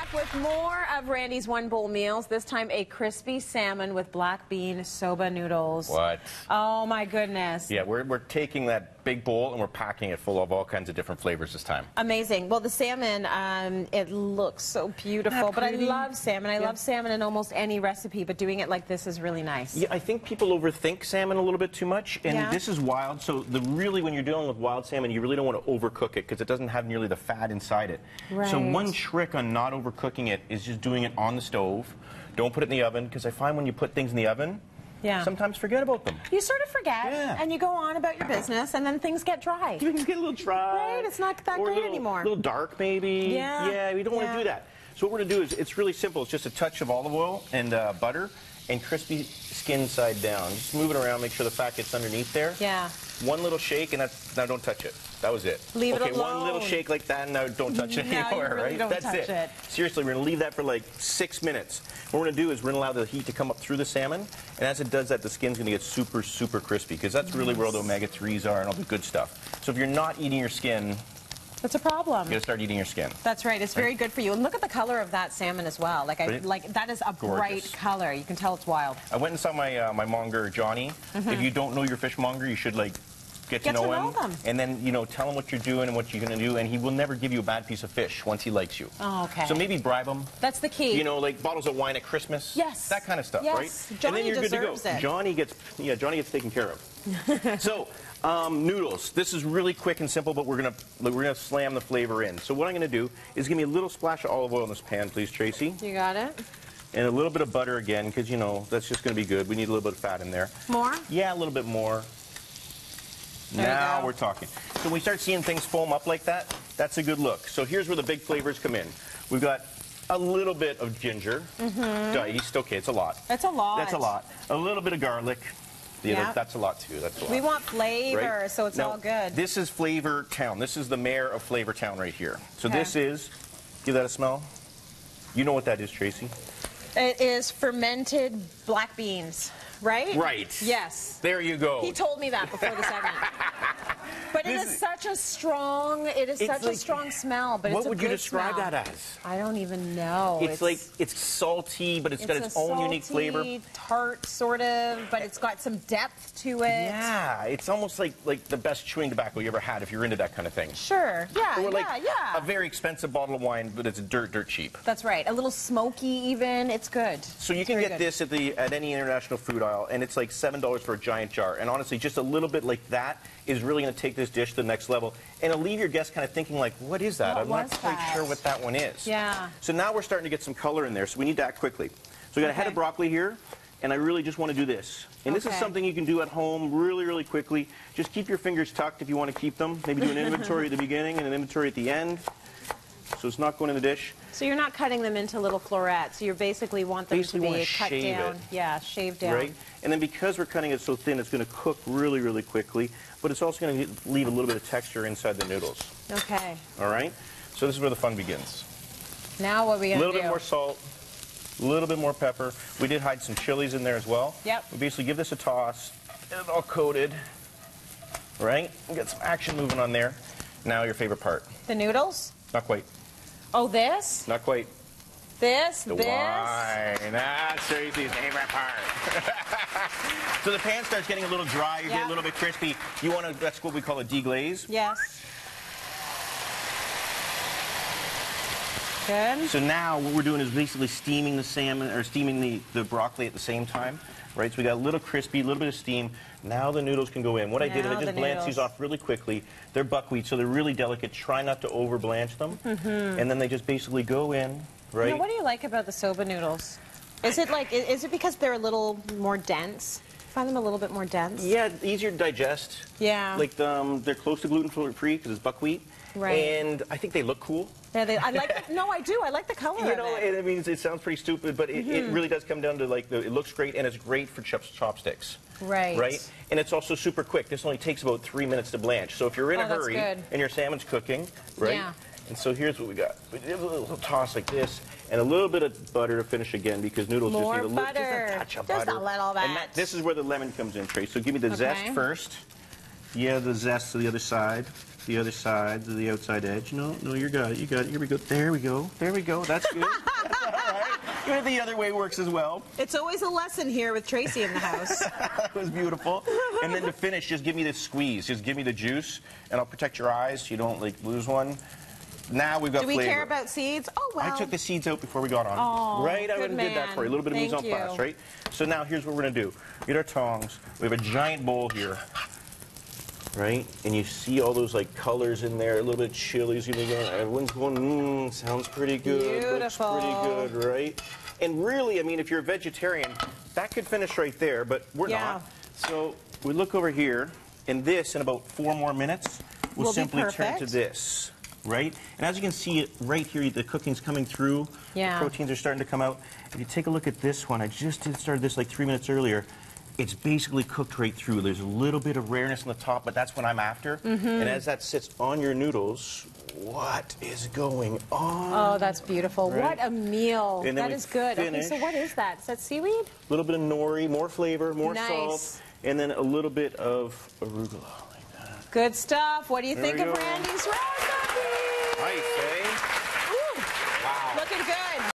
back with more of Randy's One Bowl Meals. This time a crispy salmon with black bean soba noodles. What? Oh my goodness. Yeah, we're taking that big bowl and we're packing it full of all kinds of different flavors this time. Amazing. Well, the salmon, it looks so beautiful, but I love salmon. I love salmon in almost any recipe, but doing it like this is really nice. Yeah, I think people overthink salmon a little bit too much, and this is wild. So really, when you're dealing with wild salmon, you really don't want to overcook it because it doesn't have nearly the fat inside it. Right. So one trick on not overcooking it is just doing it on the stove. Don't put it in the oven, because I find when you put things in the oven, sometimes forget about them. You sort of forget, and you go on about your business, and then things get dry. Things get a little dry. Right, it's not that great anymore. A little dark, maybe. Yeah, we don't want to do that. So what we're going to do is, it's really simple. It's just a touch of olive oil and butter and crispy skin side down. Just move it around, make sure the fat gets underneath there. Yeah. One little shake, and now don't touch it. That was it. Leave it alone. Okay, one little shake like that, and now don't touch it anymore, really right? Don't That's touch it. Seriously, we're going to leave that for like 6 minutes. What we're going to do is we're going to allow the heat to come up through the salmon, and as it does that, the skin's going to get super, super crispy, because that's really where all the omega-3s are and all the good stuff. So if you're not eating your skin, that's a problem. You gotta start eating your skin. That's right. It's very good for you. And look at the color of that salmon as well. Like that is a bright color. You can tell it's wild. I went and saw my my monger Johnny. If you don't know your fishmonger, you should get to know him. And then tell him what you're doing and what you're gonna do, and he will never give you a bad piece of fish once he likes you. Oh, okay. So maybe bribe him. That's the key. Like bottles of wine at Christmas. Yes. That kind of stuff, right? Johnny and then you're good to go. It. Johnny gets taken care of. So. Noodles. This is really quick and simple, but we're gonna slam the flavor in. So what I'm gonna do is give me a little splash of olive oil in this pan, please, Tracy. You got it. And a little bit of butter again, because that's just gonna be good. We need a little bit of fat in there. More? Yeah, a little bit more. Now we're talking. So when we start seeing things foam up like that, that's a good look. So here's where the big flavors come in. We've got a little bit of ginger. Diced. Okay, it's a lot. That's a lot. That's a lot. A little bit of garlic. That's a lot too. That's a lot. We want flavor, so it's all good. This is Flavor Town. This is the mayor of Flavor Town right here. So this is, give that a smell. You know what that is, Tracy? It is fermented black beans, right? Right. Yes. There you go. He told me that before the segment. But it is such a strong, strong smell. But what would you describe that as? I don't even know. It's salty, but it's got its own unique flavor. Tart, sort of, but it's got some depth to it. Yeah, it's almost like the best chewing tobacco you ever had if you're into that kind of thing. Sure. Yeah, a very expensive bottle of wine, but it's dirt cheap. That's right. A little smoky even. It's good. So you can get this at any international food aisle, and it's like $7 for a giant jar. And honestly, just a little bit like that is really going to take this dish to the next level, and it'll leave your guests kind of thinking like, what is that? I'm not quite sure what that one is. Yeah. So now we're starting to get some color in there, so we need to act quickly. So we got a head of broccoli here, and I really just want to do this. And this is something you can do at home really, really quickly. Just keep your fingers tucked if you want to keep them. Maybe do an inventory at the beginning and an inventory at the end. So it's not going in the dish. So you're not cutting them into little florets. You basically want them to be cut down. Yeah, shaved down. Right? And then because we're cutting it so thin, it's going to cook really, really quickly. But it's also going to leave a little bit of texture inside the noodles. Okay. All right? So this is where the fun begins. Now what are we going to do? A little bit more salt, a little bit more pepper. We did hide some chilies in there as well. Yep. We basically give this a toss. Get it all coated. Right? Get some action moving on there. Now your favorite part. The noodles? Not quite. Oh, this? Not quite. This? The wine. That's Tracy's favorite part. So the pan starts getting a little dry. You get a little bit crispy. You want to, that's what we call a deglaze. Yes. Good. So now what we're doing is basically steaming the salmon, or steaming the broccoli at the same time. Right, so we got a little crispy, a little bit of steam. Now the noodles can go in. What I did is I just blanched these off really quickly. They're buckwheat, so they're really delicate. Try not to over blanch them. And then they just basically go in, right? Now, what do you like about the soba noodles? Is it because they're a little more dense? Find them a little bit more dense? Yeah, easier to digest. Yeah. Like they're close to gluten-free because it's buckwheat. Right. And I think they look cool. Yeah, I like. No, I do. I like the color of it. I mean, it sounds pretty stupid, but it really does come down to it looks great, and it's great for chopsticks. Right. Right. And it's also super quick. This only takes about 3 minutes to blanch. So if you're in a hurry and your salmon's cooking, right? Yeah. And so here's what we got. We did a little toss like this, and a little bit of butter to finish again, because noodles just need just a touch of butter. Just a little bit. And this is where the lemon comes in, Trace. So give me the zest first. Yeah, the zest to the other side. the other side, to the outside edge. No, you got it. You got it. Here we go. There we go. There we go. That's good. That's all right. The other way works as well. It's always a lesson here with Tracy in the house. That was beautiful. And then to finish, just give me the squeeze. Just give me the juice, and I'll protect your eyes so you don't like lose one. Now we've got flavor. Do we care about seeds? Oh, well. I took the seeds out before we got on. Oh, right? I went and did that for you. A little bit of mise en place, right? So now here's what we're going to do. Get our tongs. We have a giant bowl here. Right? And you see all those like colors in there, a little bit of chilies. Everyone's going, sounds pretty good. Beautiful. Looks pretty good, right? And really, I mean, if you're a vegetarian, that could finish right there, but we're not. So we look over here, and this, in about 4 more minutes, will simply turn to this. Right? And as you can see it right here, the cooking's coming through. The proteins are starting to come out. If you take a look at this one, I just started this like 3 minutes earlier. It's basically cooked right through. There's a little bit of rareness on the top, but that's what I'm after. And as that sits on your noodles, what is going on? Oh, that's beautiful. Right? What a meal. That is good. Finish. Okay, so what is that? Is that seaweed? A little bit of nori, more flavor, more salt, and then a little bit of arugula. Like that. Good stuff. What do you think of Randy's recipe?